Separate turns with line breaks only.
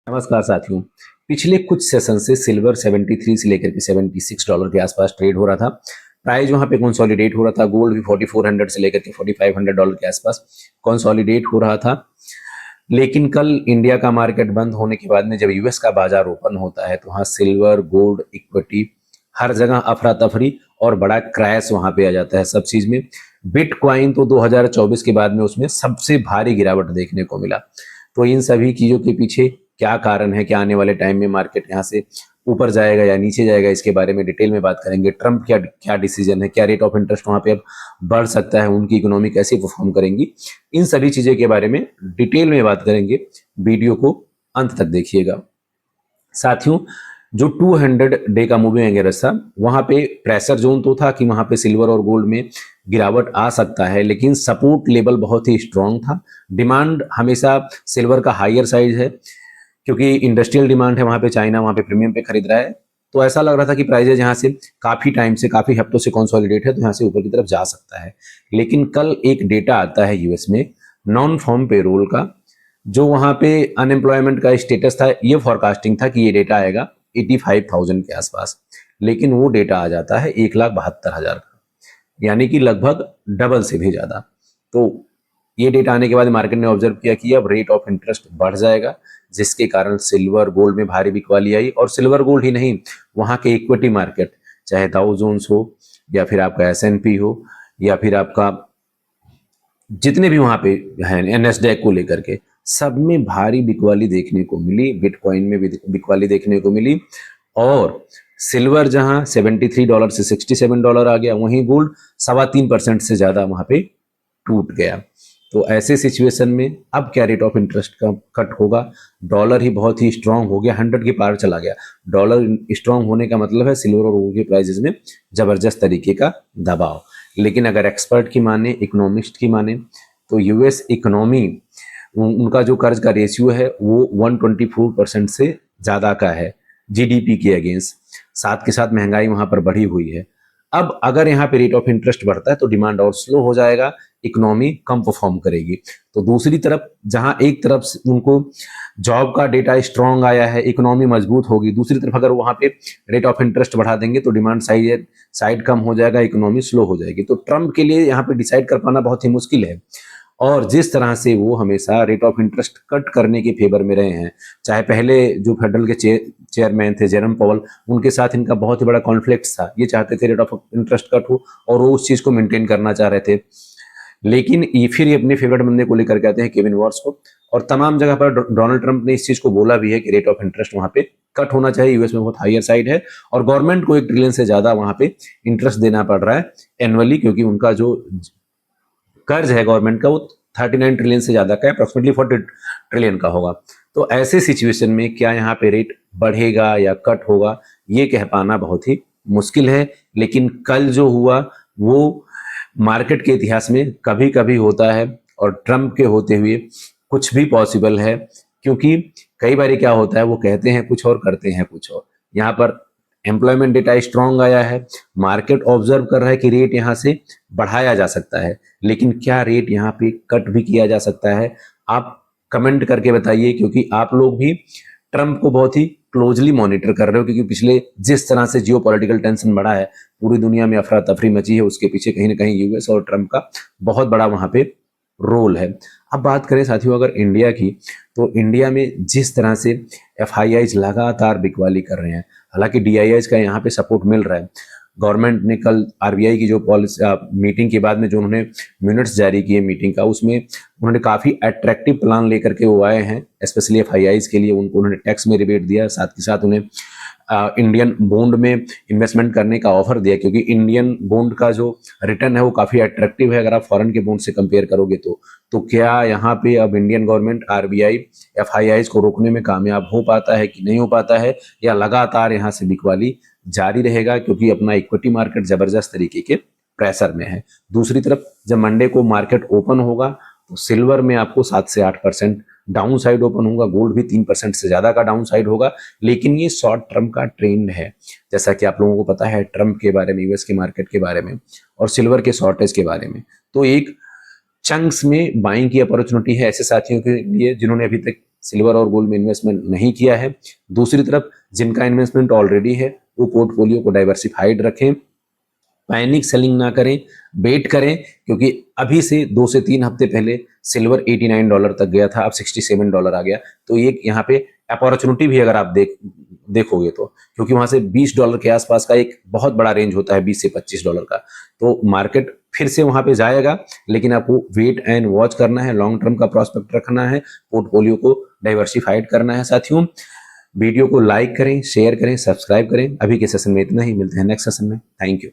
नमस्कार साथियों। पिछले कुछ सेशन से सिल्वर 73 से लेकर के $76 के आसपास ट्रेड हो रहा था। प्राइस वहां पे कंसोलिडेट हो रहा था। गोल्ड भी 4400 से लेकर के $4500 के आसपास कंसोलिडेट हो रहा था। लेकिन कल इंडिया का मार्केट बंद होने के बाद में जब यूएस का बाजार ओपन होता है तो वहां सिल्वर, गोल्ड, इक्विटी हर जगह अफरा तफरी और बड़ा क्रैश वहां पे आ जाता है सब चीज में। बिटकॉइन तो 2024 के बाद में उसमें सबसे भारी गिरावट देखने को मिला। तो इन सभी चीजों के पीछे क्या कारण है, क्या आने वाले टाइम में मार्केट यहाँ से ऊपर जाएगा या नीचे जाएगा, इसके बारे में डिटेल में बात करेंगे। ट्रम्प क्या क्या डिसीजन है, क्या रेट ऑफ इंटरेस्ट वहां पे अब बढ़ सकता है, उनकी इकोनॉमी कैसे परफॉर्म करेंगी, इन सभी चीजें के बारे में डिटेल में बात करेंगे। वीडियो को अंत तक देखिएगा साथियों। जो 200 डे का मूविंग एवरेज था वहां पे प्रेशर जोन तो था कि वहां पे सिल्वर और गोल्ड में गिरावट आ सकता है, लेकिन सपोर्ट लेवल बहुत ही स्ट्रांग था। डिमांड हमेशा सिल्वर का हायर साइज है क्योंकि इंडस्ट्रियल डिमांड है वहां पे, चाइना वहां पे प्रीमियम पे खरीद रहा है। तो ऐसा लग रहा था कि प्राइजेज यहाँ से काफी टाइम से, काफी हफ्तों से कंसोलिडेट है, तो यहाँ से ऊपर की तरफ जा सकता है। लेकिन कल एक डेटा आता है यूएस में नॉन फॉर्म पेरोल का, जो वहां पे अनएम्प्लॉयमेंट का स्टेटस था। ये फॉरकास्टिंग था कि ये डेटा आएगा 85,000 के आसपास, लेकिन वो डेटा आ जाता है 1,72,000 का, यानी कि लगभग डबल से भी ज्यादा। तो ये डेटा आने के बाद मार्केट ने ऑब्जर्व किया कि अब रेट ऑफ इंटरेस्ट बढ़ जाएगा, जिसके कारण सिल्वर गोल्ड में भारी बिकवाली आई। और सिल्वर गोल्ड ही नहीं, वहां के इक्विटी मार्केट, चाहे डाउ जोन्स हो या फिर आपका एसएनपी हो या फिर आपका जितने भी वहां पे है एनएसडेक को लेकर के, सब में भारी बिकवाली देखने को मिली। बिटकॉइन में भी बिकवाली देखने को मिली। और सिल्वर जहां $73 से $67 आ गया, वहीं गोल्ड 3.25% से ज्यादा वहां पे टूट गया। तो ऐसे सिचुएशन में अब क्या रेट ऑफ इंटरेस्ट का कट होगा। डॉलर ही बहुत ही स्ट्रांग हो गया, 100 के पार चला गया। डॉलर स्ट्रांग होने का मतलब है सिल्वर और गोल्ड के प्राइसेस में जबरदस्त तरीके का दबाव। लेकिन अगर एक्सपर्ट की माने, इकोनॉमिस्ट की माने, तो यूएस इकोनॉमी, उनका जो कर्ज का रेशियो है वो 124% से ज्यादा का है जीडीपी के अगेंस्ट। साथ के साथ महंगाई वहां पर बढ़ी हुई है। अब अगर यहाँ पे रेट ऑफ इंटरेस्ट बढ़ता है तो डिमांड और स्लो हो जाएगा, इकोनॉमी कम परफॉर्म करेगी। तो दूसरी तरफ, जहां एक तरफ उनको जॉब का डेटा स्ट्रांग आया है, इकोनॉमी मजबूत होगी, दूसरी तरफ अगर वहां पे रेट ऑफ इंटरेस्ट बढ़ा देंगे तो डिमांड साइड कम हो जाएगा, इकोनॉमी स्लो हो जाएगी। तो ट्रम्प के लिए यहाँ पे डिसाइड कर पाना बहुत ही मुश्किल है। और जिस तरह से वो हमेशा रेट ऑफ इंटरेस्ट कट करने के फेवर में रहे हैं, चाहे पहले जो फेडरल के चेयरमैन थे जेरम पॉवल, उनके साथ इनका बहुत ही बड़ा कॉन्फ्लिक्ट था। ये चाहते थे रेट ऑफ इंटरेस्ट कट हो और वो उस चीज को मेंटेन करना चाह रहे थे। लेकिन ये फिर ये अपने फेवरेट बंदे को लेकर के आते हैं, केविन वॉर्स को। और तमाम जगह पर डोनाल्ड ट्रंप ने इस चीज को बोला भी है कि रेट ऑफ इंटरेस्ट वहां पे कट होना चाहिए। यूएस में बहुत हायर साइड है और गवर्नमेंट को 1 ट्रिलियन से ज्यादा वहां पे इंटरेस्ट देना पड़ रहा है एनुअली, क्योंकि उनका जो कर्ज है गवर्नमेंट का वो 39 ट्रिलियन से ज्यादा का है, अप्रोक्सीमेटली 40 ट्रिलियन का होगा। तो ऐसे सिचुएशन में क्या यहाँ पे रेट बढ़ेगा या कट होगा, ये कह पाना बहुत ही मुश्किल है। लेकिन कल जो हुआ वो मार्केट के इतिहास में कभी कभी होता है और ट्रम्प के होते हुए कुछ भी पॉसिबल है। क्योंकि कई बार क्या होता है, वो कहते हैं कुछ और करते हैं कुछ और। यहाँ पर एम्प्लॉयमेंट डेटा स्ट्रांग आया है, मार्केट ऑब्जर्व कर रहा है कि रेट यहाँ से बढ़ाया जा सकता है, लेकिन क्या रेट यहाँ पे कट भी किया जा सकता है? आप कमेंट करके बताइए, क्योंकि आप लोग भी ट्रम्प को बहुत ही क्लोजली मॉनिटर कर रहे हो। क्योंकि पिछले जिस तरह से जियो पॉलिटिकल टेंशन बढ़ा है, पूरी दुनिया में अफरा तफरी मची है, उसके पीछे कहीं ना कहीं यूएस और ट्रम्प का बहुत बड़ा वहां पे रोल है। अब बात करें साथियों अगर इंडिया की, तो इंडिया में जिस तरह से एफआईआईज लगातार बिकवाली कर रहे हैं, हालांकि डीआईआईज का यहाँ पे सपोर्ट मिल रहा है। गवर्नमेंट ने कल आरबीआई की जो पॉलिसी मीटिंग के बाद में जो उन्होंने मिनट्स जारी किए मीटिंग का, उसमें उन्होंने काफी अट्रैक्टिव प्लान लेकर के वो आए हैं, स्पेशली एफआईआईज के लिए। उनको उन्होंने टैक्स में रिबेट दिया, साथ के साथ उन्हें इंडियन बॉन्ड में इन्वेस्टमेंट करने का ऑफर दिया, क्योंकि इंडियन बॉन्ड का जो रिटर्न है वो काफी अट्रैक्टिव है अगर आप फॉरेन के बॉन्ड से कंपेयर करोगे तो क्या यहाँ पे अब इंडियन गवर्नमेंट आरबीआई एफआईआईज को रोकने में कामयाब हो पाता है कि नहीं हो पाता है, या लगातार यहाँ से बिकवाली जारी रहेगा, क्योंकि अपना इक्विटी मार्केट जबरदस्त तरीके के प्रेशर में है। दूसरी तरफ जब मंडे को मार्केट ओपन होगा तो सिल्वर में आपको 7 से 8% डाउन साइड ओपन होगा, गोल्ड भी 3% से ज्यादा का डाउन साइड होगा। लेकिन ये शॉर्ट टर्म का ट्रेंड है, जैसा कि आप लोगों को पता है ट्रम्प के बारे में, यूएस के मार्केट के बारे में और सिल्वर के शॉर्टेज के बारे में। तो एक चंक्स में बाइंग की अपॉर्चुनिटी है ऐसे साथियों के लिए जिन्होंने अभी तक सिल्वर और गोल्ड में इन्वेस्टमेंट नहीं किया है। दूसरी तरफ जिनका इन्वेस्टमेंट ऑलरेडी है वो पोर्टफोलियो को डाइवर्सिफाइड रखें, पैनिक सेलिंग ना करें, वेट करें, क्योंकि अभी से 2 से 3 हफ्ते पहले सिल्वर $89 तक गया था, अब $67 आ गया। तो ये यहाँ पे अपॉर्चुनिटी भी अगर आप देखोगे तो, क्योंकि वहां से $20 के आसपास का एक बहुत बड़ा रेंज होता है, $20 से $25 का। तो मार्केट फिर से वहां पे जाएगा, लेकिन आपको वेट एंड वॉच करना है, लॉन्ग टर्म का प्रोस्पेक्ट रखना है, पोर्टफोलियो को डाइवर्सिफाइड करना है। साथियों, वीडियो को लाइक करें, शेयर करें, सब्सक्राइब करें। अभी के सेशन में इतना ही, मिलते हैं नेक्स्ट सेशन में। Thank you.